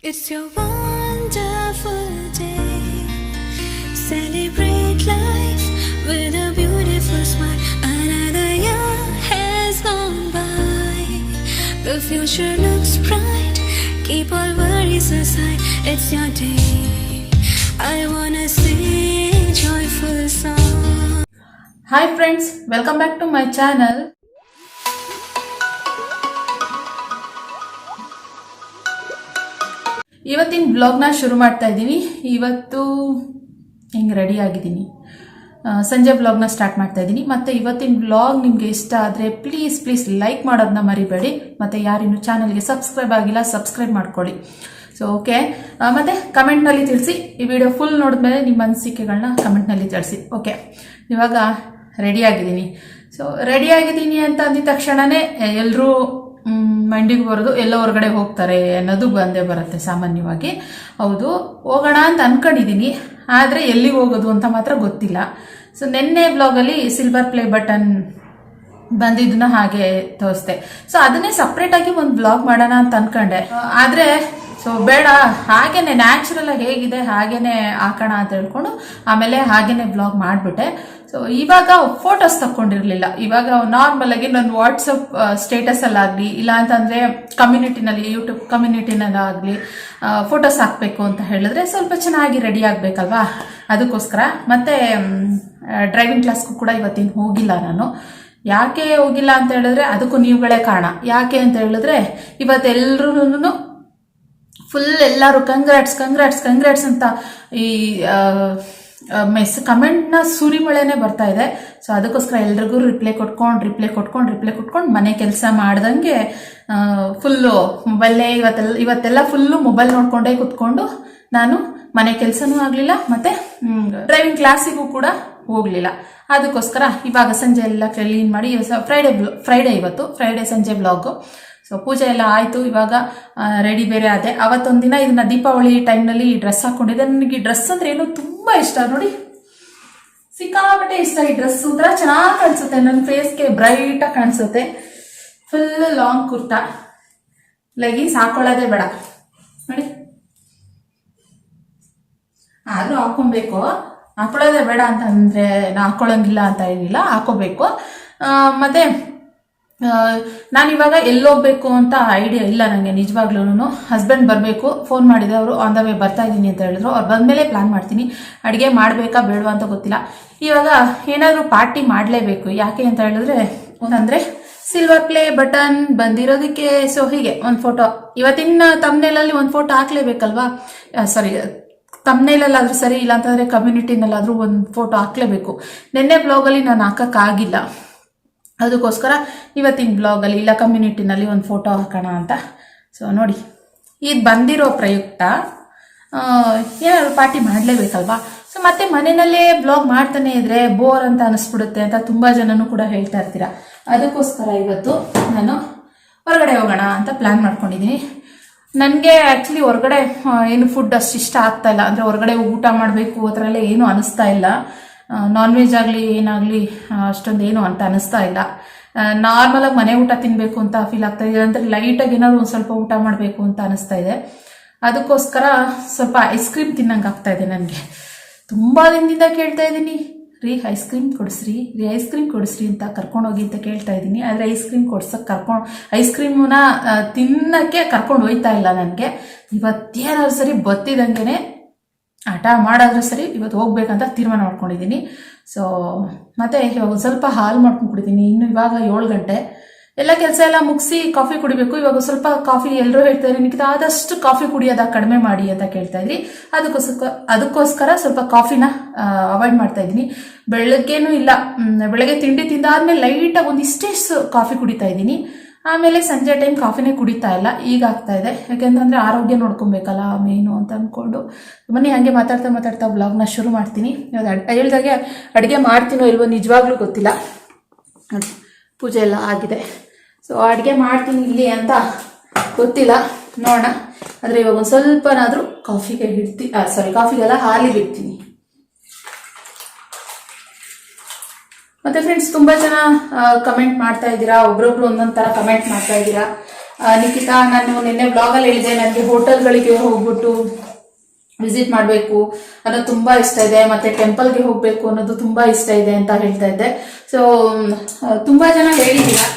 It's your wonderful day. Celebrate life with a beautiful smile. Another year has gone by. The future looks bright. Keep all worries aside. It's your day. I wanna sing joyful song. Hi friends, welcome back to my channel. ಇವತ್ತಿನ ಬ್ಲಾಗ್ನ ಶುರು ಮಾಡ್ತಾ ಇದ್ದೀನಿ. ಇವತ್ತು ಹಿಂಗೆ ready ಆಗಿದ್ದೀನಿ, ಸಂಜೆ ಬ್ಲಾಗ್ನ start ಮಾಡ್ತಾ ಇದ್ದೀನಿ. ಮತ್ತು ಇವತ್ತಿನ ಬ್ಲಾಗ್ ನಿಮಗೆ ಇಷ್ಟ ಆದರೆ ಪ್ಲೀಸ್ ಲೈಕ್ ಮಾಡೋದನ್ನ ಮರಿಬೇಡಿ. ಮತ್ತು ಯಾರಿನ್ನೂ ಚಾನಲ್ಗೆ ಸಬ್ಸ್ಕ್ರೈಬ್ ಆಗಿಲ್ಲ ಸಬ್ಸ್ಕ್ರೈಬ್ ಮಾಡ್ಕೊಳ್ಳಿ. ಸೊ ಓಕೆ, ಮತ್ತು ಕಮೆಂಟ್ನಲ್ಲಿ ತಿಳಿಸಿ. ಈ ವಿಡಿಯೋ ಫುಲ್ ನೋಡಿದ್ಮೇಲೆ ನಿಮ್ಮ ಅನಿಸಿಕೆಗಳನ್ನ ಕಮೆಂಟ್ನಲ್ಲಿ ತಿಳಿಸಿ. ಓಕೆ, ಇವಾಗ ರೆಡಿ ಆಗಿದ್ದೀನಿ. ಸೊ ರೆಡಿ ಆಗಿದ್ದೀನಿ ಅಂತ ಅಂದಿದ ತಕ್ಷಣವೇ ಎಲ್ಲರೂ ಮೈಂಡಿಗೆ ಬರೋದು ಎಲ್ಲ ಹೊರಗಡೆ ಹೋಗ್ತಾರೆ ಅನ್ನೋದು ಬಂದೇ ಬರುತ್ತೆ ಸಾಮಾನ್ಯವಾಗಿ. ಹೌದು, ಹೋಗೋಣ ಅಂತ ಅನ್ಕೊಂಡಿದ್ದೀನಿ, ಆದರೆ ಎಲ್ಲಿಗೆ ಹೋಗೋದು ಅಂತ ಮಾತ್ರ ಗೊತ್ತಿಲ್ಲ. ಸೊ ನಿನ್ನೆ ಬ್ಲಾಗಲ್ಲಿ ಸಿಲ್ವರ್ ಪ್ಲೇ ಬಟನ್ ಬಂದಿದ್ದನ್ನ ಹಾಗೆ ತೋರಿಸ್ದೆ. ಸೊ ಅದನ್ನೇ ಸಪ್ರೇಟಾಗಿ ಒಂದು ಬ್ಲಾಗ್ ಮಾಡೋಣ ಅಂತ ಅನ್ಕೊಂಡೆ, ಆದರೆ ಸೊ ಬೇಡ, ಹಾಗೇನೆ ನ್ಯಾಚುರಲ್ ಆಗಿ ಹೇಗಿದೆ ಹಾಗೇನೆ ಹಾಕೋಣ ಅಂತ ಹೇಳ್ಕೊಂಡು ಆಮೇಲೆ ಹಾಗೇನೆ ಬ್ಲಾಗ್ ಮಾಡಿಬಿಟ್ಟೆ. ಸೊ ಇವಾಗ ಫೋಟೋಸ್ ತಕ್ಕೊಂಡಿರ್ಲಿಲ್ಲ. ಇವಾಗ ನಾರ್ಮಲ್ ಆಗಿ ನನ್ನ ವಾಟ್ಸಪ್ ಸ್ಟೇಟಸ್ ಅಲ್ಲಾಗಲಿ, ಇಲ್ಲ ಅಂತಂದ್ರೆ ಕಮ್ಯುನಿಟಿನಲ್ಲಿ, ಯೂಟ್ಯೂಬ್ ಕಮ್ಯುನಿಟಿನಲ್ಲಾಗಲಿ ಫೋಟೋಸ್ ಹಾಕಬೇಕು ಅಂತ ಹೇಳಿದ್ರೆ ಸ್ವಲ್ಪ ಚೆನ್ನಾಗಿ ರೆಡಿ ಆಗಬೇಕಲ್ವಾ, ಅದಕ್ಕೋಸ್ಕರ. ಮತ್ತೆ ಡ್ರೈವಿಂಗ್ ಕ್ಲಾಸ್ಗೂ ಕೂಡ ಇವತ್ತಿನ ಹೋಗಿಲ್ಲ ನಾನು. ಯಾಕೆ ಹೋಗಿಲ್ಲ ಅಂತ ಹೇಳಿದ್ರೆ ಅದಕ್ಕೂ ನೀವುಗಳೇ ಕಾರಣ. ಯಾಕೆ ಅಂತ ಹೇಳಿದ್ರೆ ಇವತ್ತೆಲ್ಲರೂ ಫುಲ್ ಎಲ್ಲರೂ ಕಂಗ್ರಾಟ್ಸ್ ಅಂತ ಈ ಕಮೆಂಟ್ನ ಸುರಿಮಳೆನೇ ಬರ್ತಾ ಇದೆ. ಸೊ ಅದಕ್ಕೋಸ್ಕರ ಎಲ್ರಿಗೂ ರಿಪ್ಲೈ ಕೊಟ್ಕೊಂಡು ಮನೆ ಕೆಲಸ ಮಾಡ್ದಂಗೆ ಫುಲ್ಲು ಮೊಬೈಲೇ ಇವತ್ತೆಲ್ಲ ಫುಲ್ಲು ಮೊಬೈಲ್ ನೋಡ್ಕೊಂಡೇ ಕುತ್ಕೊಂಡು ನಾನು ಮನೆ ಕೆಲಸನೂ ಆಗಲಿಲ್ಲ, ಮತ್ತು ಡ್ರೈವಿಂಗ್ ಕ್ಲಾಸಿಗೂ ಕೂಡ ಹೋಗಲಿಲ್ಲ. ಅದಕ್ಕೋಸ್ಕರ ಇವಾಗ ಸಂಜೆ ಎಲ್ಲ ಕ್ಲೀನ್ ಮಾಡಿ, ಫ್ರೈಡೆ ಸಂಜೆ ಬ್ಲಾಗು. ಸೊ ಪೂಜೆ ಎಲ್ಲ ಆಯಿತು, ಇವಾಗ ರೆಡಿ ಬೇರೆ ಆದೆ. ಅವತ್ತೊಂದಿನ ಇದನ್ನ ದೀಪಾವಳಿ ಟೈಮ್ನಲ್ಲಿ ಡ್ರೆಸ್ ಹಾಕ್ಕೊಂಡಿದ್ದೆ. ನನಗೆ ಈ ಡ್ರೆಸ್ ಅಂದರೆ ಏನೋ ತುಂಬ ಇಷ್ಟ ನೋಡಿ, ಸಿಕ್ಕಾಪಟ್ಟೆ ಇಷ್ಟ. ಈ ಡ್ರೆಸ್ ಒಂಥರ ಚೆನ್ನಾಗಿ ಕಾಣಿಸುತ್ತೆ, ನನ್ನ ಫೇಸ್ಗೆ ಬ್ರೈಟಾಗಿ ಕಾಣಿಸುತ್ತೆ. ಫುಲ್ ಲಾಂಗ್ ಕುರ್ತಾ, ಲೆಗಿನ್ಸ್ ಹಾಕೊಳ್ಳೋದೇ ಬೇಡ ನೋಡಿ, ಆದರೂ ಹಾಕೊಳ್ಳೋದೇ ಬೇಡ ಅಂತಂದರೆ ನಾ ಹಾಕೊಳ್ಳೋಂಗಿಲ್ಲ ಅಂತ ಏನಿಲ್ಲ, ಹಾಕೋಬೇಕು. ಮತ್ತು ನಾನಿವಾಗ ಎಲ್ಲೋಗ್ಬೇಕು ಅಂತ ಐಡಿಯಾ ಇಲ್ಲ ನನಗೆ ನಿಜವಾಗ್ಲೂ. ಹಸ್ಬೆಂಡ್ ಬರಬೇಕು, ಫೋನ್ ಮಾಡಿದೆ, ಅವರು ಆನ್ ದ ವೇ ಬರ್ತಾ ಇದ್ದೀನಿ ಅಂತ ಹೇಳಿದ್ರು. ಅವ್ರು ಬಂದಮೇಲೆ ಪ್ಲಾನ್ ಮಾಡ್ತೀನಿ. ಅಡುಗೆ ಮಾಡಬೇಕಾ ಬೇಡವಾ ಅಂತ ಗೊತ್ತಿಲ್ಲ. ಇವಾಗ ಏನಾದರೂ ಪಾರ್ಟಿ ಮಾಡಲೇಬೇಕು. ಯಾಕೆ ಅಂತ ಹೇಳಿದ್ರೆ ಅಂದರೆ ಸಿಲ್ವರ್ ಪ್ಲೇ ಬಟನ್ ಬಂದಿರೋದಕ್ಕೆ. ಸೊ ಹೀಗೆ ಒಂದು ಫೋಟೋ, ಇವತ್ತಿನ ತಮ್ನೇಲಲ್ಲಿ ಒಂದು ಫೋಟೋ ಹಾಕ್ಲೇಬೇಕಲ್ವಾ. ಸಾರಿ, ತಮ್ನೇಲಲ್ಲಾದರೂ ಸರಿ, ಇಲ್ಲ ಅಂತಂದರೆ ಕಮ್ಯುನಿಟಿನಲ್ಲಾದರೂ ಒಂದು ಫೋಟೋ ಹಾಕ್ಲೇಬೇಕು. ನಿನ್ನೆ ಬ್ಲಾಗಲ್ಲಿ ನಾನು ಹಾಕೋಕ್ಕಾಗಿಲ್ಲ, ಅದಕ್ಕೋಸ್ಕರ ಇವತ್ತಿನ ಬ್ಲಾಗಲ್ಲಿ ಇಲ್ಲ ಕಮ್ಯುನಿಟಿನಲ್ಲಿ ಒಂದು ಫೋಟೋ ಹಾಕೋಣ ಅಂತ. ಸೊ ನೋಡಿ, ಇದು ಬಂದಿರೋ ಪ್ರಯುಕ್ತ ಏನಾದ್ರು ಪಾರ್ಟಿ ಮಾಡಲೇಬೇಕಲ್ವಾ. ಸೊ ಮತ್ತೆ ಮನೆಯಲ್ಲೇ ಬ್ಲಾಗ್ ಮಾಡ್ತಾನೆ ಇದ್ರೆ ಬೋರ್ ಅಂತ ಅನಿಸ್ಬಿಡುತ್ತೆ ಅಂತ ತುಂಬ ಜನನೂ ಕೂಡ ಹೇಳ್ತಾ ಇರ್ತೀರ. ಅದಕ್ಕೋಸ್ಕರ ಇವತ್ತು ನಾನು ಹೊರಗಡೆ ಹೋಗೋಣ ಅಂತ ಪ್ಲ್ಯಾನ್ ಮಾಡ್ಕೊಂಡಿದ್ದೀನಿ. ನನಗೆ ಆ್ಯಕ್ಚುಲಿ ಹೊರಗಡೆ ಏನು ಫುಡ್ ಅಷ್ಟು ಇಷ್ಟ ಆಗ್ತಾ ಇಲ್ಲ, ಅಂದರೆ ಹೊರಗಡೆ ಊಟ ಮಾಡಬೇಕು ಆ ಥರ ಎಲ್ಲ ಏನೂ ಅನಿಸ್ತಾ ಇಲ್ಲ. ನಾನ್ ವೆಜ್ ಆಗಲಿ ಏನಾಗಲಿ ಅಷ್ಟೊಂದು ಏನು ಅಂತ ಅನಿಸ್ತಾ ಇಲ್ಲ. ನಾರ್ಮಲಾಗಿ ಮನೆ ಊಟ ತಿನ್ನಬೇಕು ಅಂತ ಫೀಲ್ ಆಗ್ತಾ ಇದೆ, ಅಂದರೆ ಲೈಟಾಗಿ ಏನಾದ್ರು ಒಂದು ಸ್ವಲ್ಪ ಊಟ ಮಾಡಬೇಕು ಅಂತ ಅನಿಸ್ತಾ ಇದೆ. ಅದಕ್ಕೋಸ್ಕರ ಸ್ವಲ್ಪ ಐಸ್ ಕ್ರೀಮ್ ತಿನ್ನಂಗೆ ಆಗ್ತಾ ಇದೆ ನನಗೆ. ತುಂಬ ದಿನದಿಂದ ಕೇಳ್ತಾ ಇದ್ದೀನಿ, ಐಸ್ ಕ್ರೀಮ್ ಕೊಡಿಸ್ರಿ ಅಂತ ಕರ್ಕೊಂಡೋಗಿ ಅಂತ ಕೇಳ್ತಾ ಇದ್ದೀನಿ. ಆದರೆ ಐಸ್ ಕ್ರೀಮನ್ನ ತಿನ್ನಕ್ಕೆ ಕರ್ಕೊಂಡು ಹೋಯ್ತಾ ಇಲ್ಲ ನನಗೆ. ಇವತ್ತೇನಾದ್ರು ಸರಿ ಬತ್ತಿದಂಗೆ ಹಠ ಮಾಡಾದ್ರೂ ಸರಿ ಇವತ್ತು ಹೋಗ್ಬೇಕಂತ ತೀರ್ಮಾನ ಮಾಡ್ಕೊಂಡಿದ್ದೀನಿ. ಸೊ ಮತ್ತೆ ಇವಾಗ ಸ್ವಲ್ಪ ಹಾಲು ಮಾಡ್ಕೊಂಡು ಕುಡಿತೀನಿ. ಇನ್ನು ಇವಾಗ 7 ಗಂಟೆ, ಎಲ್ಲ ಕೆಲಸ ಎಲ್ಲ ಮುಗಿಸಿ ಕಾಫಿ ಕುಡಿಬೇಕು. ಇವಾಗ ಸ್ವಲ್ಪ ಕಾಫಿ, ಎಲ್ಲರೂ ಹೇಳ್ತಾ ಇದ್ರಿ ನಿಮಗೆ ಆದಷ್ಟು ಕಾಫಿ ಕುಡಿಯೋದ ಕಡಿಮೆ ಮಾಡಿ ಅಂತ ಕೇಳ್ತಾ ಇದ್ರಿ. ಅದಕ್ಕೋಸ್ಕರ ಸ್ವಲ್ಪ ಕಾಫಿನ ಅವಾಯ್ಡ್ ಮಾಡ್ತಾ ಇದ್ದೀನಿ. ಬೆಳಗ್ಗೆನೂ ಇಲ್ಲ, ಬೆಳಗ್ಗೆ ತಿಂಡಿ ತಿಂದಾದ್ಮೇಲೆ ಲೈಟಾಗಿ ಒಂದಿಷ್ಟೇ ಕಾಫಿ ಕುಡಿತಾ ಇದ್ದೀನಿ. ಆಮೇಲೆ ಸಂಜೆ ಟೈಮ್ ಕಾಫಿನೇ ಕುಡಿತಾ ಇಲ್ಲ, ಈಗ ಆಗ್ತಾ ಇದೆ. ಯಾಕೆಂತಂದರೆ ಆರೋಗ್ಯ ನೋಡ್ಕೊಬೇಕಲ್ಲ ಮೇನು ಅಂತ ಅಂದ್ಕೊಂಡು. ಬನ್ನಿ ಹಾಗೆ ಮಾತಾಡ್ತಾ ಬ್ಲಾಗ್ನ ಶುರು ಮಾಡ್ತೀನಿ. ಹೇಳ್ದಾಗೆ ಅಡುಗೆ ಮಾಡ್ತೀನೋ ಇಲ್ವೋ ನಿಜವಾಗ್ಲೂ ಗೊತ್ತಿಲ್ಲ. ಪೂಜೆ ಎಲ್ಲ ಆಗಿದೆ. ಸೊ ಅಡುಗೆ ಮಾಡ್ತೀನಿ ಇಲ್ಲಿ ಅಂತ ಗೊತ್ತಿಲ್ಲ, ನೋಡೋಣ. ಆದರೆ ಇವಾಗ ಒಂದು ಸ್ವಲ್ಪನಾದರೂ ಕಾಫಿಗೆಲ್ಲ ಹಾಲಿಗೆ ಇಡ್ತೀನಿ. ಮತ್ತೆ ಫ್ರೆಂಡ್ಸ್, ತುಂಬ ಜನ ಕಮೆಂಟ್ ಮಾಡ್ತಾ ಇದ್ದೀರಾ, ಒಬ್ರೊಬ್ರು ಒಂದೊಂದು ಥರ ಕಮೆಂಟ್ ಮಾಡ್ತಾ ಇದ್ದೀರಾ. ನಿಖಿತಾ, ನಾನು ನಿನ್ನೆ ಬ್ಲಾಗಲ್ಲಿ ಹೇಳಿದೆ ನನಗೆ ಹೋಟೆಲ್ಗಳಿಗೆ ಹೋಗ್ಬಿಟ್ಟು ವಿಸಿಟ್ ಮಾಡಬೇಕು ಅನ್ನೋದು ತುಂಬಾ ಇಷ್ಟ ಇದೆ, ಮತ್ತೆ ಟೆಂಪಲ್ಗೆ ಹೋಗ್ಬೇಕು ಅನ್ನೋದು ತುಂಬಾ ಇಷ್ಟ ಇದೆ ಅಂತ ಹೇಳ್ತಾ ಇದ್ದೆ. ಸೊ ತುಂಬಾ ಜನ ಹೇಳಿದ್ದೀರಾ,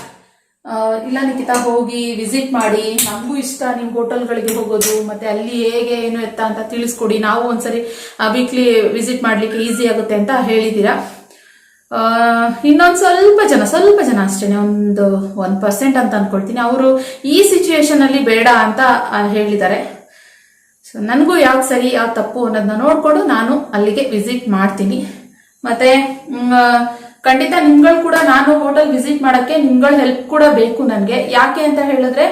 ಇಲ್ಲ ನಿಖಿತಾ ಹೋಗಿ ವಿಸಿಟ್ ಮಾಡಿ, ನಮಗೂ ಇಷ್ಟ ನಿಮ್ ಹೋಟೆಲ್ಗಳಿಗೆ ಹೋಗೋದು, ಮತ್ತೆ ಅಲ್ಲಿ ಹೇಗೆ ಏನು ಎತ್ತ ಅಂತ ತಿಳಿಸ್ಕೊಡಿ, ನಾವು ಒಂದ್ಸರಿ ವೀಕ್ಲಿ ವಿಸಿಟ್ ಮಾಡ್ಲಿಕ್ಕೆ ಈಸಿ ಆಗುತ್ತೆ ಅಂತ ಹೇಳಿದ್ದೀರಾ. ಇನ್ನೊಂದು ಸ್ವಲ್ಪ ಜನ ಅಷ್ಟೇ, ಒಂದು 1% ಅಂತ ಅನ್ಕೊಳ್ತೀನಿ, ಅವರು ಈ ಸಿಚುವೇಶನ್ ಅಲ್ಲಿ ಬೇಡ ಅಂತ ಹೇಳಿದ್ದಾರೆ. ಸೊ ನನಗೂ ಯಾವ್ದು ಸರಿ ಯಾವ್ದು ತಪ್ಪು ಅನ್ನೋದನ್ನ ನೋಡ್ಕೊಂಡು ನಾನು ಅಲ್ಲಿಗೆ ವಿಸಿಟ್ ಮಾಡ್ತೀನಿ. ಮತ್ತೆ ಖಂಡಿತ ನಿಮ್ಗಳು ಕೂಡ, ನಾನು ಹೋಟೆಲ್ ವಿಸಿಟ್ ಮಾಡಕ್ಕೆ ನಿಮ್ಗಳ ಹೆಲ್ಪ್ ಕೂಡ ಬೇಕು ನನಗೆ. ಯಾಕೆ ಅಂತ ಹೇಳಿದ್ರೆ,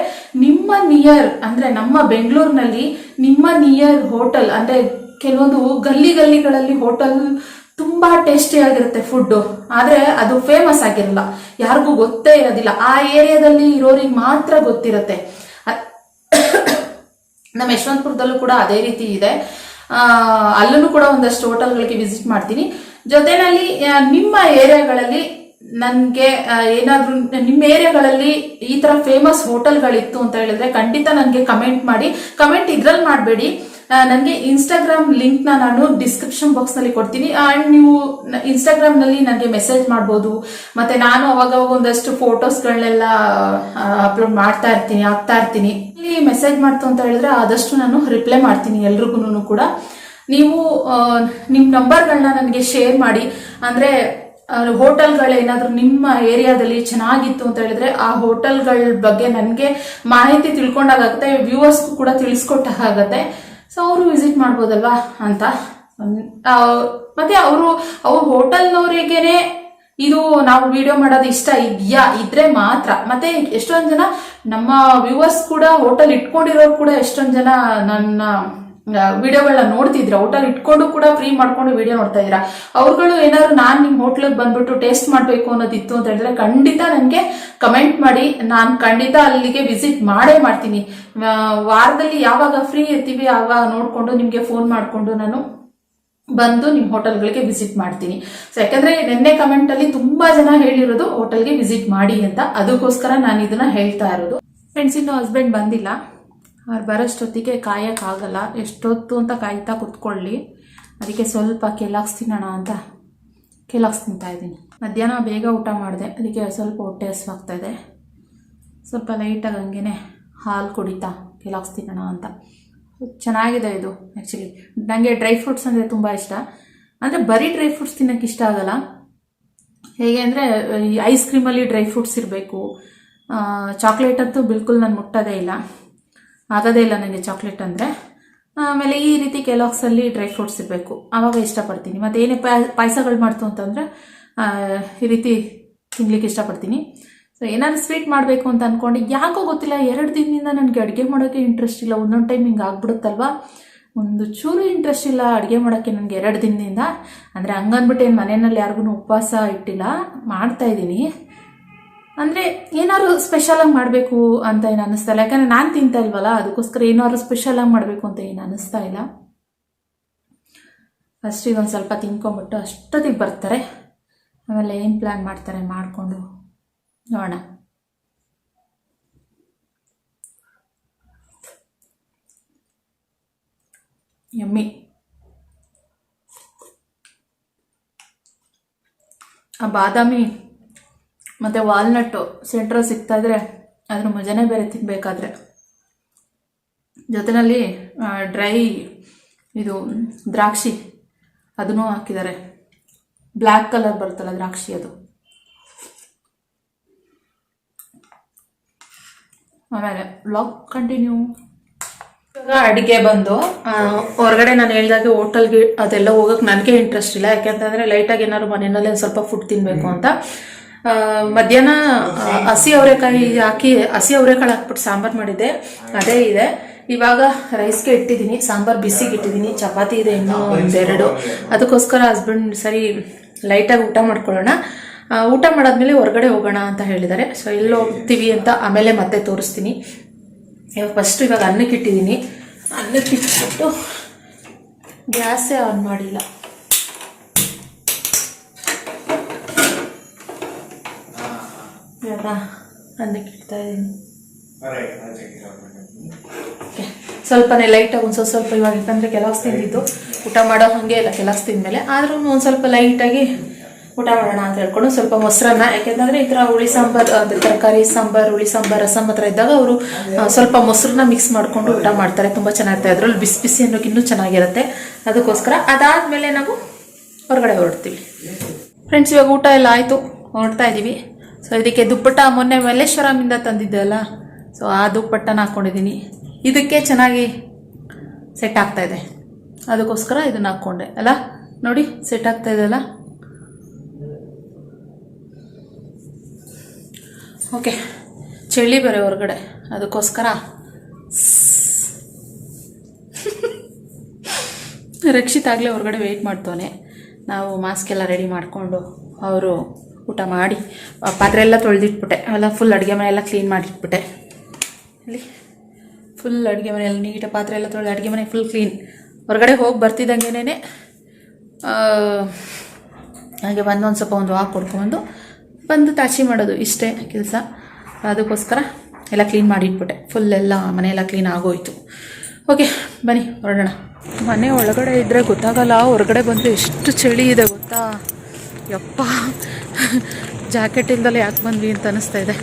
ನಿಮ್ಮ ನಿಯರ್ ಅಂದ್ರೆ ನಮ್ಮ ಬೆಂಗಳೂರಿನಲ್ಲಿ ನಿಮ್ಮ ನಿಯರ್ ಹೋಟೆಲ್ ಅಂದ್ರೆ ಕೆಲವೊಂದು ಗಲ್ಲಿಗಳಲ್ಲಿ ಹೋಟೆಲ್ ತುಂಬಾ ಟೇಸ್ಟಿ ಆಗಿರುತ್ತೆ ಫುಡ್, ಆದ್ರೆ ಅದು ಫೇಮಸ್ ಆಗಿರಲ್ಲ, ಯಾರಿಗೂ ಗೊತ್ತೇ ಇರೋದಿಲ್ಲ, ಆ ಏರಿಯಾದಲ್ಲಿ ಇರೋರಿಗೆ ಮಾತ್ರ ಗೊತ್ತಿರುತ್ತೆ. ನಮ್ಮ ಯಶವಂತಪುರದಲ್ಲೂ ಕೂಡ ಅದೇ ರೀತಿ ಇದೆ. ಅಲ್ಲೂ ಕೂಡ ಒಂದಷ್ಟು ಹೋಟೆಲ್ಗಳಿಗೆ ವಿಸಿಟ್ ಮಾಡ್ತೀನಿ. ಜೊತೆನಲ್ಲಿ ನಿಮ್ಮ ಏರಿಯಾಗಳಲ್ಲಿ ನನ್ಗೆ ಏನಾದ್ರೂ ನಿಮ್ಮ ಏರಿಯಾಗಳಲ್ಲಿ ಈ ತರ ಫೇಮಸ್ ಹೋಟೆಲ್ಗಳಿತ್ತು ಅಂತ ಹೇಳಿದ್ರೆ ಖಂಡಿತ ನನ್ಗೆ ಕಮೆಂಟ್ ಮಾಡಿ. ಕಮೆಂಟ್ ಇದ್ರಲ್ಲಿ ಮಾಡಬೇಡಿ, ನನಗೆ ಇನ್ಸ್ಟಾಗ್ರಾಮ್ ಲಿಂಕ್ ನಾನು ಡಿಸ್ಕ್ರಿಪ್ಷನ್ ಬಾಕ್ಸ್ ನಲ್ಲಿ ಕೊಡ್ತೀನಿ. ಅಂಡ್ ನೀವು ಇನ್ಸ್ಟಾಗ್ರಾಮ್ ನಲ್ಲಿ ನನಗೆ ಮೆಸೇಜ್ ಮಾಡಬಹುದು. ಮತ್ತೆ ನಾನು ಅವಾಗ ಒಂದಷ್ಟು ಫೋಟೋಸ್ಗಳನ್ನೆಲ್ಲ ಅಪ್ಲೋಡ್ ಮಾಡ್ತಾ ಇರ್ತೀನಿ, ಹಾಕ್ತಾ ಇರ್ತೀನಿ. ಇಲ್ಲಿ ಮೆಸೇಜ್ ಮಾಡ್ತು ಅಂತ ಹೇಳಿದ್ರೆ ಆದಷ್ಟು ನಾನು ರಿಪ್ಲೈ ಮಾಡ್ತೀನಿ ಎಲ್ರಿಗೂ ಕೂಡ. ನೀವು ನಿಮ್ ನಂಬರ್ಗಳನ್ನ ನನಗೆ ಶೇರ್ ಮಾಡಿ. ಅಂದ್ರೆ ಹೋಟೆಲ್ಗಳೇನಾದ್ರೂ ನಿಮ್ಮ ಏರಿಯಾದಲ್ಲಿ ಚೆನ್ನಾಗಿತ್ತು ಅಂತ ಹೇಳಿದ್ರೆ ಆ ಹೋಟೆಲ್ಗಳ ಬಗ್ಗೆ ನನಗೆ ಮಾಹಿತಿ ತಿಳ್ಕೊಂಡಾಗತ್ತೆ, ವ್ಯೂವರ್ಸ್ಗೂ ಕೂಡ ತಿಳಿಸ್ಕೊಟ್ಟಾಗತ್ತೆ. ಸೊ ಅವರು ವಿಸಿಟ್ ಮಾಡ್ಬೋದಲ್ವಾ ಅಂತ. ಮತ್ತೆ ಅವ್ರ ಹೋಟೆಲ್ನವರಿಗೇನೆ ಇದು ನಾವು ವಿಡಿಯೋ ಮಾಡೋದು ಇಷ್ಟ ಇದ್ರೆ ಮಾತ್ರ. ಮತ್ತೆ ಎಷ್ಟೊಂದ್ ಜನ ನಮ್ಮ ವ್ಯೂವರ್ಸ್ ಕೂಡ ಹೋಟೆಲ್ ಇಟ್ಕೊಂಡಿರೋರು ಕೂಡ ಎಷ್ಟೊಂದ್ ಜನ ನನ್ನ ವಿಡಿಯೋಗಳನ್ನ ನೋಡ್ತಿದ್ರ, ಹೋಟೆಲ್ ಇಟ್ಕೊಂಡು ಕೂಡ ಫ್ರೀ ಮಾಡ್ಕೊಂಡು ವಿಡಿಯೋ ನೋಡ್ತಾ ಇದ್ರ. ಅವ್ರುಗಳು ಏನಾದ್ರು ನಾನ್ ನಿಮ್ ಹೋಟ್ಲಿಗೆ ಬಂದ್ಬಿಟ್ಟು ಟೇಸ್ಟ್ ಮಾಡ್ಬೇಕು ಅನ್ನೋದಿತ್ತು ಅಂತ ಹೇಳಿದ್ರೆ ಖಂಡಿತ ನನ್ಗೆ ಕಮೆಂಟ್ ಮಾಡಿ, ನಾನ್ ಖಂಡಿತ ಅಲ್ಲಿಗೆ ವಿಸಿಟ್ ಮಾಡೇ ಮಾಡ್ತೀನಿ. ವಾರದಲ್ಲಿ ಯಾವಾಗ ಫ್ರೀ ಇರ್ತೀವಿ ಆವಾಗ ನೋಡ್ಕೊಂಡು ನಿಮ್ಗೆ ಫೋನ್ ಮಾಡ್ಕೊಂಡು ನಾನು ಬಂದು ನಿಮ್ ಹೋಟೆಲ್ಗಳಿಗೆ ವಿಸಿಟ್ ಮಾಡ್ತೀನಿ. ಸೊ ಯಾಕಂದ್ರೆ ನಿನ್ನೆ ಕಮೆಂಟ್ ಅಲ್ಲಿ ತುಂಬಾ ಜನ ಹೇಳಿರೋದು ಹೋಟೆಲ್ಗೆ ವಿಸಿಟ್ ಮಾಡಿ ಅಂತ, ಅದಕ್ಕೋಸ್ಕರ ನಾನು ಇದನ್ನ ಹೇಳ್ತಾ ಇರೋದು. ಫ್ರೆಂಡ್ಸ್, ಇನ್ನು ಹಸ್ಬೆಂಡ್ ಬಂದಿಲ್ಲ, ಅವ್ರು ಬರೋಷ್ಟೊತ್ತಿಗೆ ಕಾಯಕ್ಕಾಗಲ್ಲ, ಎಷ್ಟೊತ್ತು ಅಂತ ಕಾಯ್ತಾ ಕುತ್ಕೊಳ್ಳಿ. ಅದಕ್ಕೆ ಸ್ವಲ್ಪ ಕೆಲಾಕ್ಸ್ ತಿನ್ನೋಣ ಅಂತ ಕೆಲಾಕ್ಸ್ ತಿಂತಾ ಇದ್ದೀನಿ. ಮಧ್ಯಾಹ್ನ ಬೇಗ ಊಟ ಮಾಡಿದೆ, ಅದಕ್ಕೆ ಸ್ವಲ್ಪ ಹೊಟ್ಟೆ ಹಸಿವಾಗ್ತಾ ಇದೆ. ಸ್ವಲ್ಪ ಲೈಟಾಗಿ ಹಂಗೇನೆ ಹಾಲು ಕುಡಿತಾ ಕೆಲಾಕ್ಸ್ ತಿನ್ನೋಣ ಅಂತ. ಚೆನ್ನಾಗಿದೆ ಇದು. ಆ್ಯಕ್ಚುಲಿ ನನಗೆ ಡ್ರೈ ಫ್ರೂಟ್ಸ್ ಅಂದರೆ ತುಂಬ ಇಷ್ಟ. ಅಂದರೆ ಬರೀ ಡ್ರೈ ಫ್ರೂಟ್ಸ್ ತಿನ್ನೋಕ್ಕೆ ಇಷ್ಟ ಆಗಲ್ಲ. ಹೇಗೆ ಅಂದರೆ ಈ ಐಸ್ ಕ್ರೀಮಲ್ಲಿ ಡ್ರೈ ಫ್ರೂಟ್ಸ್ ಇರಬೇಕು. ಚಾಕ್ಲೇಟ್ ಅಂತೂ ಬಿಲ್ಕುಲ್ ನಾನು ಮುಟ್ಟೋದೇ ಇಲ್ಲ, ಆಗೋದೇ ಇಲ್ಲ ನನಗೆ ಚಾಕ್ಲೇಟ್ ಅಂದರೆ. ಆಮೇಲೆ ಈ ರೀತಿ ಕೆಲಾಕ್ಸಲ್ಲಿ ಡ್ರೈ ಫ್ರೂಟ್ಸ್ ಇರಬೇಕು, ಆವಾಗ ಇಷ್ಟಪಡ್ತೀನಿ. ಮತ್ತು ಏನೇ ಪಾಯಸಗಳು ಮಾಡ್ತು ಅಂತಂದರೆ ಈ ರೀತಿ ತಿನ್ಲಿಕ್ಕೆ ಇಷ್ಟಪಡ್ತೀನಿ. ಸೊ ಏನಾದ್ರು ಸ್ವೀಟ್ ಮಾಡಬೇಕು ಅಂತ ಅಂದ್ಕೊಂಡು ಯಾಕೋ ಗೊತ್ತಿಲ್ಲ 2 ದಿನದಿಂದ ನನಗೆ ಅಡುಗೆ ಮಾಡೋಕ್ಕೆ ಇಂಟ್ರೆಸ್ಟ್ ಇಲ್ಲ. ಒಂದೊಂದು ಟೈಮ್ ಹಿಂಗೆ ಆಗ್ಬಿಡುತ್ತಲ್ವ, ಒಂದು ಚೂರು ಇಂಟ್ರೆಸ್ಟ್ ಇಲ್ಲ ಅಡುಗೆ ಮಾಡೋಕ್ಕೆ ನನಗೆ 2 ದಿನದಿಂದ. ಅಂದರೆ ಹಂಗನ್ಬಿಟ್ಟು ಏನು ಮನೆಯಲ್ಲಿ ಯಾರಿಗೂ ಉಪವಾಸ ಇಟ್ಟಿಲ್ಲ, ಮಾಡ್ತಾಯಿದ್ದೀನಿ. ಅಂದರೆ ಏನಾದ್ರು ಸ್ಪೆಷಲಾಗಿ ಮಾಡಬೇಕು ಅಂತ ಏನು ಅನ್ನಿಸ್ತಾ ಇಲ್ಲ, ಯಾಕಂದರೆ ನಾನು ತಿಂತಾ ಇಲ್ವಲ್ಲ, ಅದಕ್ಕೋಸ್ಕರ ಏನಾದ್ರು ಸ್ಪೆಷಲಾಗಿ ಮಾಡಬೇಕು ಅಂತ ಏನು ಅನ್ನಿಸ್ತಾ ಇಲ್ಲ. ಫಸ್ಟಿಗೆ ಒಂದು ಸ್ವಲ್ಪ ತಿನ್ಕೊಂಬಿಟ್ಟು ಅಷ್ಟೊತ್ತಿಗೆ ಬರ್ತಾರೆ, ಆಮೇಲೆ ಏನು ಪ್ಲ್ಯಾನ್ ಮಾಡ್ತಾರೆ ಮಾಡಿಕೊಂಡು ನೋಡೋಣ. ಯಮ್ಮಿ. ಆ ಬಾದಾಮಿ ಮತ್ತು ವಾಲ್ನಟ್ಟು ಸೆಂಟ್ರಲ್ಲಿ ಸಿಗ್ತಾ ಇದ್ರೆ ಅದ್ರ ಮಜಾನೇ ಬೇರೆ ತಿನ್ನಬೇಕಾದ್ರೆ. ಜೊತೆಯಲ್ಲಿ ಡ್ರೈ ಇದು ದ್ರಾಕ್ಷಿ ಅದನ್ನು ಹಾಕಿದ್ದಾರೆ, ಬ್ಲ್ಯಾಕ್ ಕಲರ್ ಬರುತ್ತಲ್ಲ ದ್ರಾಕ್ಷಿ ಅದು. ಆಮೇಲೆ ವ್ಲಾಗ್ ಕಂಟಿನ್ಯೂ. ಅಡುಗೆ ಬಂದು ಹೊರಗಡೆ ನಾನು ಹೇಳ್ದಾಗೆ ಹೋಟೆಲ್ಗೆ ಅದೆಲ್ಲ ಹೋಗೋಕೆ ನನಗೆ ಇಂಟ್ರೆಸ್ಟ್ ಇಲ್ಲ, ಯಾಕೆಂತಂದರೆ ಲೈಟಾಗಿ ಏನಾದ್ರು ಮನೆಯಲ್ಲೇ ಸ್ವಲ್ಪ ಫುಡ್ ತಿನ್ನಬೇಕು ಅಂತ. ಮಧ್ಯಾಹ್ನ ಹಸಿ ಅವರೆಕಾಯಿ ಹಾಕ್ಬಿಟ್ಟು ಸಾಂಬಾರು ಮಾಡಿದ್ದೆ, ಅದೇ ಇದೆ. ಇವಾಗ ರೈಸ್ಗೆ ಇಟ್ಟಿದ್ದೀನಿ, ಸಾಂಬಾರು ಬಿಸಿಗೆ ಇಟ್ಟಿದ್ದೀನಿ, ಚಪಾತಿ ಇದೆ ಇನ್ನೂ 1-2. ಅದಕ್ಕೋಸ್ಕರ ಹಸ್ಬೆಂಡ್ ಸರಿ ಲೈಟಾಗಿ ಊಟ ಮಾಡ್ಕೊಳ್ಳೋಣ, ಊಟ ಮಾಡಾದ್ಮೇಲೆ ಹೊರಗಡೆ ಹೋಗೋಣ ಅಂತ ಹೇಳಿದ್ದಾರೆ. ಸೊ ಎಲ್ಲಿ ಹೋಗ್ತೀವಿ ಅಂತ ಆಮೇಲೆ ಮತ್ತೆ ತೋರಿಸ್ತೀನಿ. ಇವಾಗ ಅನ್ನಕ್ಕೆ ಇಟ್ಟಿದ್ದೀನಿ. ಅನ್ನಕ್ಕೆ ಇಟ್ಬಿಟ್ಟು ಗ್ಯಾಸೇ ಆನ್ ಮಾಡಿಲ್ಲ. ಇವಾಗ ಅನ್ನಕ್ಕೆ ಇಡ್ತಾ ಇದ್ದೀನಿ. ಓಕೆ, ಸ್ವಲ್ಪನೇ ಲೈಟಾಗಿ ಒಂದು ಸ್ವಲ್ಪ ಇವಾಗ, ಯಾಕಂದರೆ ಕೆಲಸ ತಿಂದಿದ್ದು ಊಟ ಮಾಡೋ ಹಾಗೆ ಇಲ್ಲ ಕೆಲಸ ತಿಂದಮೇಲೆ, ಆದ್ರೂ ಒಂದು ಸ್ವಲ್ಪ ಲೈಟಾಗಿ ಊಟ ಮಾಡೋಣ ಅಂತ ಹೇಳ್ಕೊಂಡು ಸ್ವಲ್ಪ ಮೊಸರನ್ನ, ಯಾಕೆಂದರೆ ಈ ಥರ ಹುಳಿ ಸಾಂಬಾರು, ಅದು ತರಕಾರಿ ಸಾಂಬಾರು, ಹುಳಿ ಸಾಂಬಾರು, ರಸಮ್ ಹತ್ರ ಇದ್ದಾಗ ಅವರು ಸ್ವಲ್ಪ ಮೊಸರನ್ನ ಮಿಕ್ಸ್ ಮಾಡಿಕೊಂಡು ಊಟ ಮಾಡ್ತಾರೆ, ತುಂಬ ಚೆನ್ನಾಗಿರುತ್ತೆ. ಅದರಲ್ಲಿ ಬಿಸಿ ಬಿಸಿ ಅನ್ನೋಕೆ ಇನ್ನೂ ಚೆನ್ನಾಗಿರುತ್ತೆ. ಅದಕ್ಕೋಸ್ಕರ ಅದಾದಮೇಲೆ ನಾವು ಹೊರಗಡೆ ಹೊರಡ್ತೀವಿ. ಫ್ರೆಂಡ್ಸ್, ಇವಾಗ ಊಟ ಎಲ್ಲ ಆಯಿತು, ಹೊರಡ್ತಾ ಇದ್ದೀವಿ. ಸೊ ಇದಕ್ಕೆ ದುಪ್ಪಟ್ಟ ಮೊನ್ನೆ ಮಲ್ಲೇಶ್ವರಮಿಂದ ತಂದಿದ್ದೆ ಅಲ್ಲ, ಸೊ ಆ ದುಪ್ಪಟ್ಟನ ಹಾಕ್ಕೊಂಡಿದ್ದೀನಿ. ಇದಕ್ಕೆ ಚೆನ್ನಾಗಿ ಸೆಟ್ ಆಗ್ತಾ ಇದೆ, ಅದಕ್ಕೋಸ್ಕರ ಇದನ್ನು ಹಾಕ್ಕೊಂಡೆ ಅಲ್ಲ. ನೋಡಿ ಸೆಟ್ ಆಗ್ತಾ ಇದೆ ಅಲ್ಲ. ಓಕೆ, ಚಳಿ ಬೇರೆ ಹೊರಗಡೆ, ಅದಕ್ಕೋಸ್ಕರ ರಕ್ಷಿತ್ ಆಗಲೇ ಹೊರಗಡೆ ವೆಯ್ಟ್ ಮಾಡ್ತವನೆ. ನಾವು ಮಾಸ್ಕ್ ಎಲ್ಲ ರೆಡಿ ಮಾಡಿಕೊಂಡು ಅವರು ಊಟ ಮಾಡಿ ಪಾತ್ರೆ ಎಲ್ಲ ತೊಳೆದಿಟ್ಬಿಟ್ಟೆ, ಅವೆಲ್ಲ ಫುಲ್ ಅಡುಗೆ ಮನೆಯೆಲ್ಲ ಕ್ಲೀನ್ ಮಾಡಿಟ್ಬಿಟ್ಟೆ. ಇಲ್ಲಿ ಫುಲ್ ಅಡುಗೆ ಮನೆಯೆಲ್ಲ ನೀಟಾಗಿ ಪಾತ್ರೆ ಎಲ್ಲ ತೊಳೆದು ಅಡುಗೆ ಮನೆ ಫುಲ್ ಕ್ಲೀನ್. ಹೊರಗಡೆ ಹೋಗಿ ಬರ್ತಿದ್ದಂಗೆನೇ ಹಾಗೆ ಒಂದು ಸ್ವಲ್ಪ ಒಂದು ವಾಕ್ ಕೊಡ್ಕೊಂಡು ಬಂದು ತಾಚಿ ಮಾಡೋದು, ಇಷ್ಟೇ ಕೆಲಸ. ಅದಕ್ಕೋಸ್ಕರ ಎಲ್ಲ ಕ್ಲೀನ್ ಮಾಡಿಟ್ಬಿಟ್ಟೆ, ಫುಲ್ ಎಲ್ಲ ಮನೆಯೆಲ್ಲ ಕ್ಲೀನ್ ಆಗೋಯ್ತು. ಓಕೆ ಬನ್ನಿ ಹೊರಡೋಣ. ಮನೆ ಒಳಗಡೆ ಇದ್ದರೆ ಗೊತ್ತಾಗಲ್ಲ, ಹೊರಗಡೆ ಬಂದರೆ ಎಷ್ಟು ಚಳಿ ಇದೆ ಗೊತ್ತಾ. ಯಪ್ಪ, ಜಾಕೆಟ್ ಇಲ್ದಲ್ಲೇ ಯಾಕೆ ಬಂದ್ವಿ ಅಂತ ಅನ್ನಿಸ್ತಾ ಇದೆ.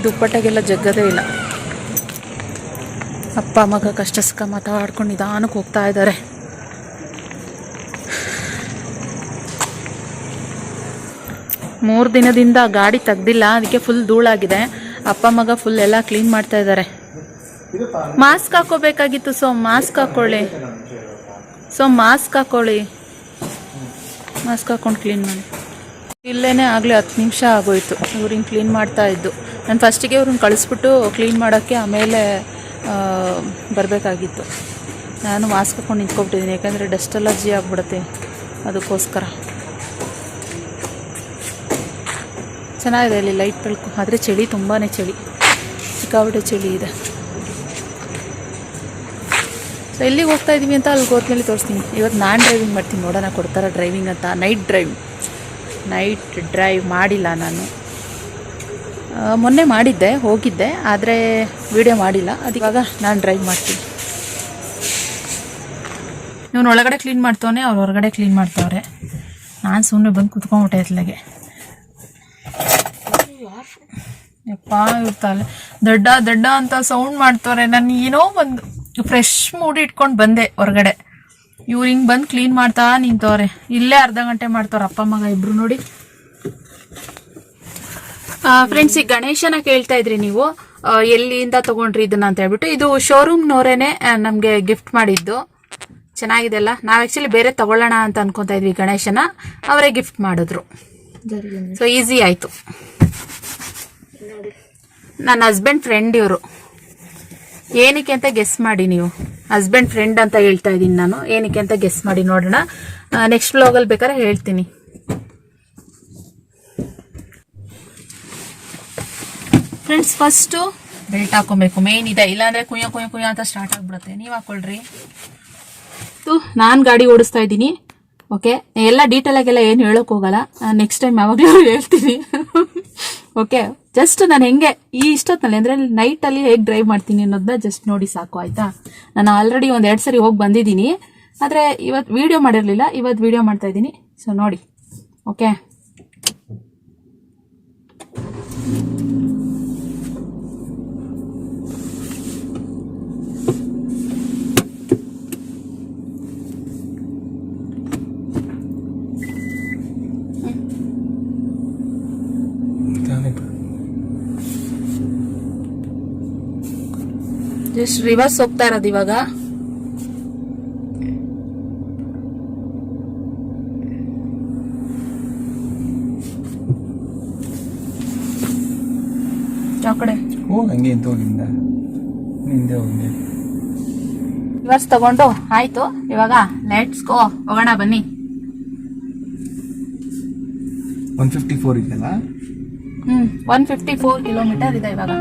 ದುಪ್ಪಟ್ಟಾಗೆಲ್ಲ ಜಗ್ಗದೇ ಇಲ್ಲ. ಅಪ್ಪ ಮಗ ಕಷ್ಟ ಸುಖ ಮಾತಾಡ್ಕೊಂಡು ನಿಧಾನಕ್ಕೆ ಹೋಗ್ತಾ ಇದ್ದಾರೆ. ಮೂರು ದಿನದಿಂದ ಗಾಡಿ ತೆಗ್ದಿಲ್ಲ, ಅದಕ್ಕೆ ಫುಲ್ ಧೂಳಾಗಿದೆ. ಅಪ್ಪ ಮಗ ಫುಲ್ ಎಲ್ಲ ಕ್ಲೀನ್ ಮಾಡ್ತಾ ಇದ್ದಾರೆ. ಮಾಸ್ಕ್ ಹಾಕೋಬೇಕಾಗಿತ್ತು. ಮಾಸ್ಕ್ ಹಾಕೊಳ್ಳಿ. ಮಾಸ್ಕ್ ಹಾಕೊಳ್ಳಿ. ಮಾಸ್ಕ್ ಹಾಕೊಂಡು ಕ್ಲೀನ್ ಮಾಡಿ. ಇಲ್ಲೇನೆ ಆಗಲೇ 10 ನಿಮಿಷ ಆಗೋಯ್ತು ಇವ್ರಿಗೆ ಕ್ಲೀನ್ ಮಾಡ್ತಾ ಇದ್ದು. ನಾನು ಫಸ್ಟಿಗೆ ಇವ್ರನ್ನ ಕಳಿಸ್ಬಿಟ್ಟು ಕ್ಲೀನ್ ಮಾಡೋಕ್ಕೆ ಆಮೇಲೆ ಬರಬೇಕಾಗಿತ್ತು. ನಾನು ಮಾಸ್ಕ್ ಹಾಕೊಂಡು ನಿಂತ್ಕೊಬಿಟ್ಟಿದ್ದೀನಿ, ಯಾಕಂದರೆ ಡಸ್ಟ್ ಅಲರ್ಜಿ ಆಗಿಬಿಡುತ್ತೆ, ಅದಕ್ಕೋಸ್ಕರ. ಚೆನ್ನಾಗಿದೆ ಇಲ್ಲಿ ಲೈಟ್ ಬೆಳಕು, ಆದರೆ ಚಳಿ, ತುಂಬಾ ಚಳಿ, ಸಿಕ್ಕಾಬಿಟ್ಟೆ ಚಳಿ ಇದೆ. ಸೊ ಎಲ್ಲಿಗೆ ಹೋಗ್ತಾ ಇದ್ದೀವಿ ಅಂತ ಅಲ್ಲಿ ಹೋದ್ಮೇಲೆ ತೋರಿಸ್ತೀನಿ. ಇವತ್ತು ನಾನು ಡ್ರೈವಿಂಗ್ ಮಾಡ್ತೀನಿ, ನೋಡೋಣ ಕೊಡ್ತಾರೆ ಡ್ರೈವಿಂಗ್ ಅಂತ. ನೈಟ್ ಡ್ರೈವ್ ಮಾಡಿಲ್ಲ ನಾನು. ಮೊನ್ನೆ ಮಾಡಿದ್ದೆ, ಹೋಗಿದ್ದೆ, ಆದರೆ ವಿಡಿಯೋ ಮಾಡಿಲ್ಲ. ಇವಾಗ ನಾನು ಡ್ರೈವ್ ಮಾಡ್ತೀನಿ. ಇವನು ಒಳಗಡೆ ಕ್ಲೀನ್ ಮಾಡ್ತವನೆ, ಅವ್ರು ಹೊರಗಡೆ ಕ್ಲೀನ್ ಮಾಡ್ತವ್ರೆ. ನಾನು ಸುಮ್ಮನೆ ಬಂದು ಕುತ್ಕೊಂಡ್ಬಿಟ್ಟೆ ಎತ್ಲಾಗೆ. ಯಪ್ಪ ಇರ್ತಾಳೆ ದಡ್ಡ ಅಂತ ಸೌಂಡ್ ಮಾಡ್ತವ್ರೆ. ನಾನು ಏನೋ ಒಂದು ಫ್ರೆಶ್ ಮೂಡಿ ಇಟ್ಕೊಂಡು ಬಂದೆ ಹೊರಗಡೆ. ಇವ್ರು ಹಿಂಗೆ ಬಂದು ಕ್ಲೀನ್ ಮಾಡ್ತಾ ನಿಂತವ್ರೆ. ಇಲ್ಲೇ ಅರ್ಧ ಗಂಟೆ ಮಾಡ್ತವ್ರೆ ಅಪ್ಪ ಮಗ ಇಬ್ರು. ನೋಡಿ ಫ್ರೆಂಡ್ಸ್, ಈ ಗಣೇಶನ ಕೇಳ್ತಾ ಇದ್ರಿ ನೀವು, ಎಲ್ಲಿಂದ ತಗೊಂಡ್ರಿ ಇದನ್ನ ಅಂತ ಹೇಳ್ಬಿಟ್ಟು. ಇದು ಶೋರೂಮ್ನವರೇನೆ ನಮಗೆ ಗಿಫ್ಟ್ ಮಾಡಿದ್ದು. ಚೆನ್ನಾಗಿದೆ ಅಲ್ಲ. ನಾವು ಆ್ಯಕ್ಚುಲಿ ಬೇರೆ ತಗೊಳ್ಳೋಣ ಅಂತ ಅನ್ಕೊತಾ ಇದ್ವಿ ಗಣೇಶನ, ಅವರೇ ಗಿಫ್ಟ್ ಮಾಡಿದ್ರು. ಸೊ ಈಸಿ ಆಯಿತು. ನನ್ನ ಹಸ್ಬೆಂಡ್ ಫ್ರೆಂಡ್ ಇವರು. ಏನಕ್ಕೆ ಅಂತ ಗೆಸ್ ಮಾಡಿ ನೀವು. ಹಸ್ಬೆಂಡ್ ಫ್ರೆಂಡ್ ಅಂತ ಹೇಳ್ತಾ ಇದ್ದೀನಿ ನಾನು, ಏನಕ್ಕೆ ಅಂತ ಗೆಸ್ ಮಾಡಿ ನೋಡೋಣ. ನೆಕ್ಸ್ಟ್ ವ್ಲಾಗಲ್ಲಿ ಬೇಕಾದ್ರೆ ಹೇಳ್ತೀನಿ. ಫ್ರೆಂಡ್ಸ್, ಫಸ್ಟು ಬೆಲ್ಟ್ ಹಾಕೊಬೇಕು, ಮೇನ್ ಇದೆ. ಇಲ್ಲಾಂದರೆ ಕುಯ್ಯ ಅಂತ ಸ್ಟಾರ್ಟ್ ಆಗಿಬಿಡುತ್ತೆ. ನೀವು ಹಾಕೊಳ್ರಿ. ನಾನು ಗಾಡಿ ಓಡಿಸ್ತಾ ಇದ್ದೀನಿ. ಓಕೆ, ಎಲ್ಲ ಡೀಟೇಲಾಗೆಲ್ಲ ಏನು ಹೇಳೋಕೆ ಹೋಗಲ್ಲ. ನೆಕ್ಸ್ಟ್ ಟೈಮ್ ಯಾವಾಗಲೂ ಹೇಳ್ತೀನಿ. ಓಕೆ, ಜಸ್ಟ್ ನಾನು ಹೆಂಗೆ ಈ ಇಷ್ಟೊತ್ತಲ್ಲಿ ಅಂದರೆ ನೈಟಲ್ಲಿ ಹೇಗೆ ಡ್ರೈವ್ ಮಾಡ್ತೀನಿ ಅನ್ನೋದನ್ನ ಜಸ್ಟ್ ನೋಡಿ ಸಾಕು, ಆಯಿತಾ. ನಾನು ಆಲ್ರೆಡಿ 1-2 ಸರಿ ಹೋಗಿ ಬಂದಿದ್ದೀನಿ, ಆದರೆ ಇವತ್ತು ವೀಡಿಯೋ ಮಾಡಿರಲಿಲ್ಲ, ಇವತ್ತು ವೀಡಿಯೋ ಮಾಡ್ತಾ ಇದ್ದೀನಿ. ಸೊ ನೋಡಿ, ಓಕೆ. ಜಸ್ಟ್ ರಿವರ್ಸ್ ಹೋಗ್ತಾ ಇರೋದು ಇವಾಗ. ಯಾವ ಕಡೆ ಹಂಗೆ ಹಿಂದೆ ಹೋಗಿ ರಿವರ್ಸ್ ತಗೊಂಡು ಆಯ್ತು. ಇವಾಗ ಲೆಟ್ಸ್ ಗೋ, ಹೋಗೋಣ ಬನ್ನಿ. 154 ಇದೆಯಲ್ಲ. 154 ಕಿಲೋಮೀಟರ್ ಇದೆ ಇವಾಗ.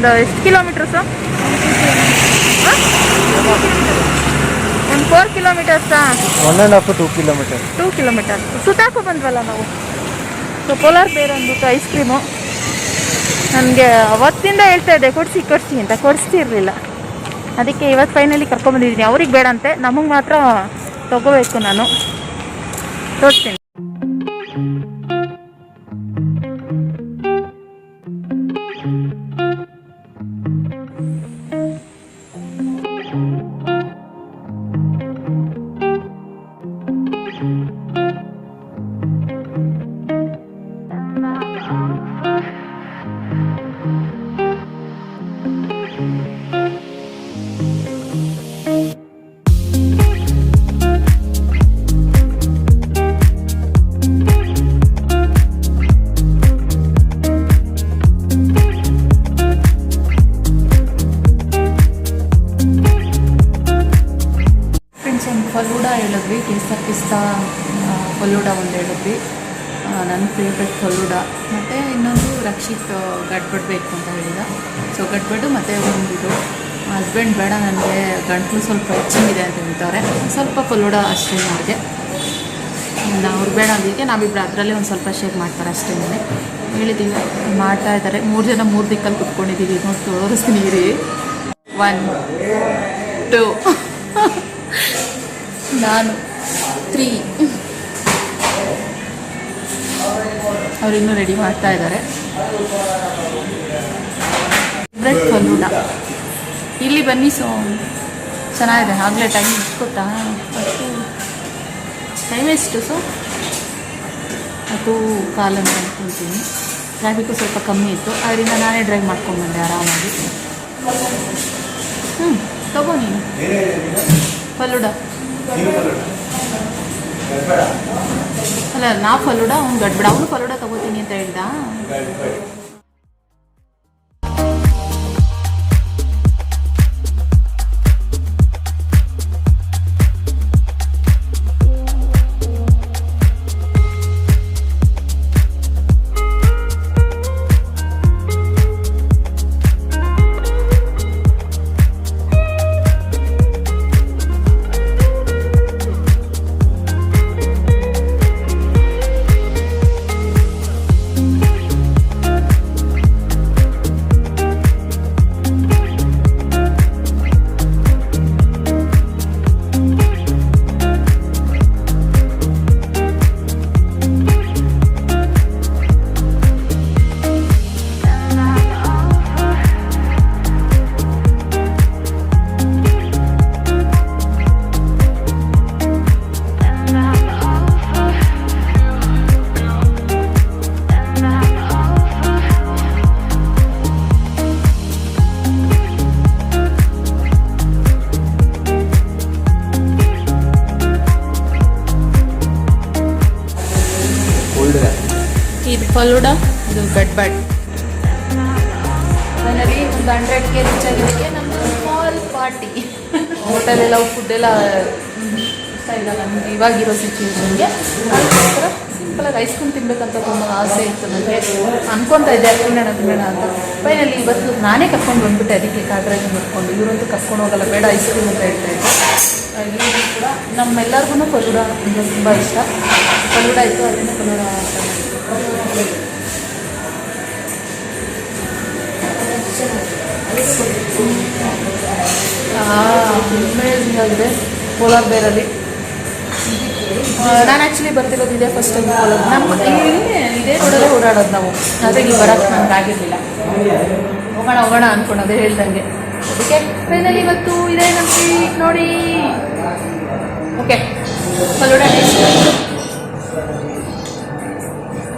ಒಂದು ಎಷ್ಟು ಕಿಲೋಮೀಟರ್ಸು? ಒಂದು 4 ಕಿಲೋಮೀಟರ್ಸಾ? 1.5 2 ಕಿಲೋಮೀಟರ್. 2 ಕಿಲೋಮೀಟರ್ ಸುತ್ತಾಕೋ ಬಂದ್ವಲ್ಲ ನಾವು. ಸೊ ಪೋಲಾರ್ ಬೇರ್ ಅಂದ್ಬಿಟ್ಟು ಐಸ್ ಕ್ರೀಮು ನನಗೆ ಅವತ್ತಿಂದ ಹೇಳ್ತಾ ಇದ್ದೆ ಕೊಡಿಸಿ ಅಂತ, ಕೊಡಿಸ್ತಿರ್ಲಿಲ್ಲ. ಅದಕ್ಕೆ ಇವತ್ತು ಫೈನಲಿ ಕರ್ಕೊಂಬಂದಿದ್ದೀನಿ. ಅವ್ರಿಗೆ ಬೇಡ ಅಂತೆ, ನಮಗೆ ಮಾತ್ರ ತಗೋಬೇಕು. ನಾನು ತೋರಿಸ್ತೀನಿ. ಫಲೂಡ ಹೇಳಿದ್ವಿ, ಕೇಸರ್ ಪಿಸ್ತಾ ಫಲೂಡ ಒಂದು ಹೇಳಿದ್ವಿ, ನನ್ನ ಫೇವ್ರೆಟ್ ಫಲೂಡ. ಮತ್ತು ಇನ್ನೊಂದು ರಕ್ಷಿತ್ ಗಡ್ಬಡ್ ಬೇಕು ಅಂತ ಹೇಳಿದ. ಸೊ ಗಡ್ಬಡ್ಡು ಮತ್ತು ಒಂದಿದು ಹಸ್ಬೆಂಡ್ ಬೇಡ, ನನಗೆ ಗಂಟಲು ಸ್ವಲ್ಪ ಹೆಚ್ಚಿಗಿದೆ ಅಂತ ಹೇಳ್ತಾರೆ, ಸ್ವಲ್ಪ ಫಲೂಡ ಅಷ್ಟೇ ಮಾಡಿದೆ. ಅವ್ರಿಗೆ ಬೇಡ ಅಂದಿದ್ದಕ್ಕೆ ನಾವಿಬ್ಬರು ಅದರಲ್ಲೇ ಒಂದು ಸ್ವಲ್ಪ ಶೇರ್ ಮಾಡ್ತಾರೆ ಅಷ್ಟೇ. ಹೇಳಿದ್ದೀವಿ, ಮಾಡ್ತಾ ಇದ್ದಾರೆ. 3 ಜನ 3 ದಿಕ್ಕಲ್ಲಿ ಕುತ್ಕೊಂಡಿದ್ದೀವಿ. ನೋಡಿ ತೋರಿಸ್ತೀನಿ ಇರಿ. 1 2 ನಾನು 3. ಅವರಿನ್ನೂ ರೆಡಿ ಮಾಡ್ತಾ ಇದ್ದಾರೆ. ಬ್ರೆಡ್ ಫಲೂಡ ಇಲ್ಲಿ ಬನ್ನಿ. ಸೊ ಚೆನ್ನಾಗಿದೆ. ಆಗಲೇ ಟೈಮ್ ಎಷ್ಟು ಗೊತ್ತಾ? ಟೈಮ್ ಎಷ್ಟು? ಸೊ 10:15 ಅಂತ ಅಂದ್ಕೊಳ್ತೀನಿ. ಟ್ರಾಫಿಕ್ಕು ಸ್ವಲ್ಪ ಕಮ್ಮಿ ಇತ್ತು, ಅದರಿಂದ ನಾನೇ ಡ್ರೈವ್ ಮಾಡ್ಕೊಂಡ್ಬಂದೆ ಆರಾಮಾಗಿ. ತಗೋ ನೀನು ಫಲೂಡ. ಅಲ್ಲ, ನಾವು ಫಲೂಡ, ಅವ್ನು ಗಡ್ಬಡ. ಅವನು ಫಲೂಡ ತಗೋತೀನಿ ಅಂತ ಹೇಳ್ದ. ಇದು ಫಲೂಡ, ಇದು ಗಡ್ಬಡ್. ಫೈನಲಿ ಒಂದು 100ಕ್ಕೆ ರೀಚ್ ಆಗಿದ್ದಕ್ಕೆ ನಮ್ಮದು ಸ್ಮಾಲ್ ಪಾರ್ಟಿ. ಹೋಟೆಲೆಲ್ಲ ಫುಡ್ಡೆಲ್ಲ ಇಷ್ಟ ಇಲ್ಲ ನಮಗೆ ಇವಾಗಿರೋ ಸಿಚುವೇಶನ್ಗೆ. ಅದಕ್ಕೋಸ್ಕರ ಸಿಂಪಲಾಗಿ ಐಸ್ ಕ್ರೀಮ್ ತಿನ್ಬೇಕಂತ ತುಂಬ ಆಸೆ ಇತ್ತು ನನಗೆ. ಅನ್ಕೊತಾ ಇದ್ದೆ ತಿನ್ನೋಣ ಅಂತ. ಫೈನಲಿ ಇವತ್ತು ನಾನೇ ಕರ್ಕೊಂಡು ಬಂದುಬಿಟ್ಟೆ. ಅದಕ್ಕೆ ಕಾರ್ ಡ್ರೈವಿಂಗ್ ಮಾಡ್ಕೊಂಡು. ಇವರಂತೂ ಕರ್ಕೊಂಡು ಹೋಗಲ್ಲ, ಬೇಡ ಐಸ್ ಕ್ರೀಮ್ ಅಂತ ಹೇಳ್ತಾ ಇದ್ದೆ. ಇವರು ಕೂಡ ನಮ್ಮೆಲ್ಲರಿಗೂ ಫಲೂಡ ಅಂದರೆ ತುಂಬ ಇಷ್ಟ. ಫಲೂಡ ಇತ್ತು, ಅದರಿಂದ ಫಲೂಡ ಅಮೇಝಿಂಗ್ ಆಗಿದೆ ಪೋಲಾರ್ ಬೇರಲ್ಲಿ. ನಾನು ಆ್ಯಕ್ಚುಲಿ ಬರ್ತಿರೋದು ಇದೇ ಫಸ್ಟ್ ಟೈಮ್ ಪೋಲಾರ್. ನಮ್ಮ ಇದೇ ರೋಡಲ್ಲೇ ಓಡಾಡೋದು ನಾವು. ಆದರೆ ಇಲ್ಲಿ ಬರೋಕ್ಕೆ ನನಗೆ ಆಗಿರಲಿಲ್ಲ. ಹೋಗೋಣ ಅಂದ್ಕೊಳೋದೇ ಹೇಳ್ದಂಗೆ. ಅದಕ್ಕೆ ಫೈನಲಿ ಇವತ್ತು ಇದೇ ನಮ್ಮ ಸ್ವೀಟ್ ನೋಡಿ. Okay, falooda taste.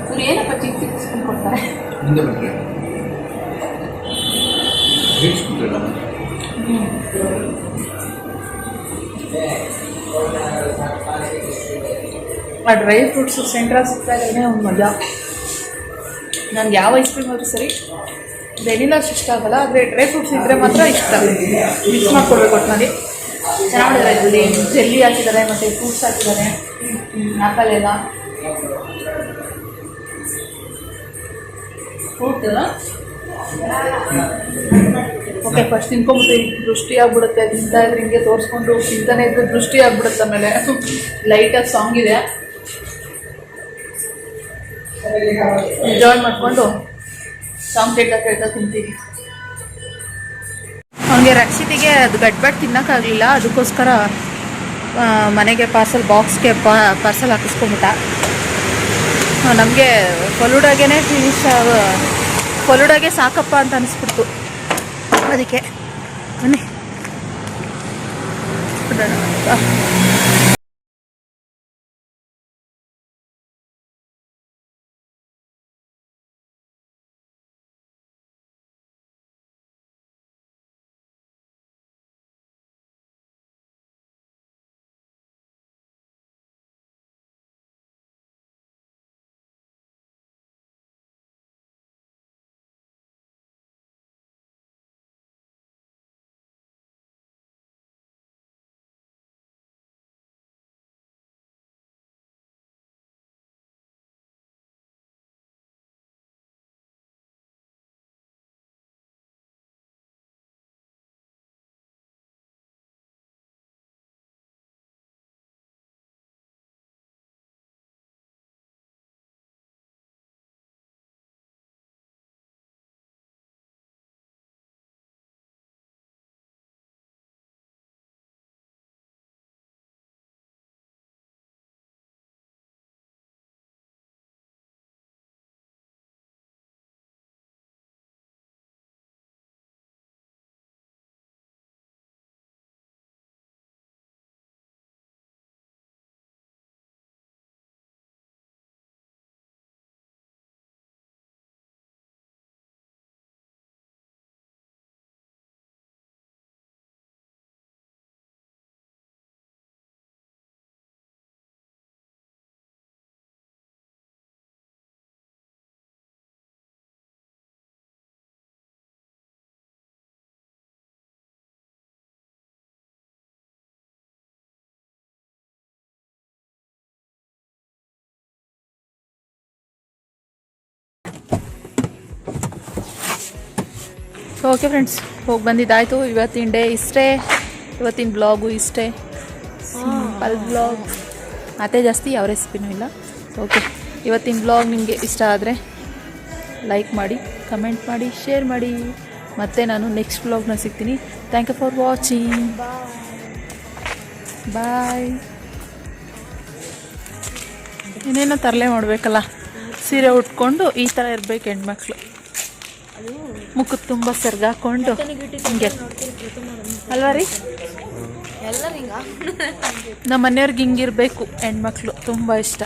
ಇವ್ರು ಏನಪ್ಪ ಚಿಕ್ಕ ಸ್ಪೂನ್ ಕೊಡ್ತಾರೆ? ಆ ಡ್ರೈ ಫ್ರೂಟ್ಸು ಸೆಂಟ್ರಲ್ಲಿ ಸಿಗ್ತಾಯಿದ್ರೆ ಒಂದು ಮಜಾ. ನನಗೆ ಯಾವ ಐಸ್ ಕ್ರೀಮ್ ಆದರೂ ಸರಿ, ವೆನಿಲಾ ಅಷ್ಟು ಇಷ್ಟ ಆಗಲ್ಲ, ಆದರೆ ಡ್ರೈ ಫ್ರೂಟ್ಸ್ ಇದ್ದರೆ ಮಾತ್ರ ಇಷ್ಟ. ಮಿಕ್ಸ್ ಮಾಡ್ಕೊಡ್ಬೇಕು ಒಟ್ಟಿನಲ್ಲಿ. ಚೆನ್ನಾಗಿ ಮಾಡಿದ್ದಾರೆ. ಇದರಲ್ಲಿ ಜೆಲ್ಲಿ ಹಾಕಿದ್ದಾರೆ ಮತ್ತು ಫ್ರೂಟ್ಸ್ ಹಾಕಿದ್ದಾರೆ, ಆ್ಯಪಲ್ ಎಲ್ಲ. ಫ್ರೂಟ್ ಓಕೆ, ಫಸ್ಟ್ ತಿನ್ಕೊಂಬಿಟ್ಟು ದೃಷ್ಟಿ ಆಗ್ಬಿಡುತ್ತೆ. ತಿಂತಾ ಇದ್ರೆ ಹಿಂಗೆ ತೋರಿಸ್ಕೊಂಡು ತಿಂತಾನೆ ಇದ್ರೆ ದೃಷ್ಟಿ ಆಗ್ಬಿಡುತ್ತೆ. ಆಮೇಲೆ ಲೈಟಾಗಿ ಸಾಂಗ್ ಇದೆ, ಎಂಜಾಯ್ ಮಾಡಿಕೊಂಡು ಸಾಂಗ್ ಕೇಳ್ತಾ ತಿಂತೀವಿ. ಅವನಿಗೆ ರಕ್ಷಿತಿಗೆ ಅದು ಗಡ್ಬಡ್ ತಿನ್ನೋಕ್ಕಾಗಲಿಲ್ಲ, ಅದಕ್ಕೋಸ್ಕರ ಮನೆಗೆ ಬಾಕ್ಸ್ಗೆ ಪಾರ್ಸಲ್ ಹಾಕಿಸ್ಕೊಂಬಿಟ್ಟ. ನಮಗೆ ಫಲೂಡಾಗೆ ಫಲೂಡಾಗೆ ಸಾಕಪ್ಪ ಅಂತ ಅನಿಸ್ಬಿಡ್ತು. ಅದಕ್ಕೆ ಬನ್ನಿ ಓಕೆ ಫ್ರೆಂಡ್ಸ್, ಹೋಗಿ ಬಂದಿದ್ದಾಯಿತು. ಇವತ್ತಿನ ಡೇ ಇಷ್ಟೇ, ಇವತ್ತಿನ ಬ್ಲಾಗು ಇಷ್ಟೇ, ಸಿಂಪಲ್ ಬ್ಲಾಗ್, ಅದೇ ಜಾಸ್ತಿ ಯಾವ ರೆಸಿಪಿನೂ ಇಲ್ಲ. ಓಕೆ, ಇವತ್ತಿನ ಬ್ಲಾಗ್ ನಿಮಗೆ ಇಷ್ಟ ಆದರೆ ಲೈಕ್ ಮಾಡಿ, ಕಮೆಂಟ್ ಮಾಡಿ, ಶೇರ್ ಮಾಡಿ. ಮತ್ತೆ ನಾನು ನೆಕ್ಸ್ಟ್ ಬ್ಲಾಗ್ನ ಸಿಗ್ತೀನಿ. Thank you for watching. Bye. ಇನ್ನೇನೋ ತರಲೆ ಮಾಡಬೇಕಲ್ಲ, ಸೀರೆ ಉಟ್ಕೊಂಡು ಈ ಥರ ಇರಬೇಕು ಹೆಣ್ಮಕ್ಳು, ಮುಖದ ತುಂಬ ಸೆರ್ಗಾಕೊಂಡು ಹಿಂಗೆ ಅಲ್ವಾ ರೀ? ನಮ್ಮ ಮನೆಯವ್ರಿಗೆ ಹಿಂಗಿರ್ಬೇಕು ಹೆಣ್ಮಕ್ಳು, ತುಂಬ ಇಷ್ಟ.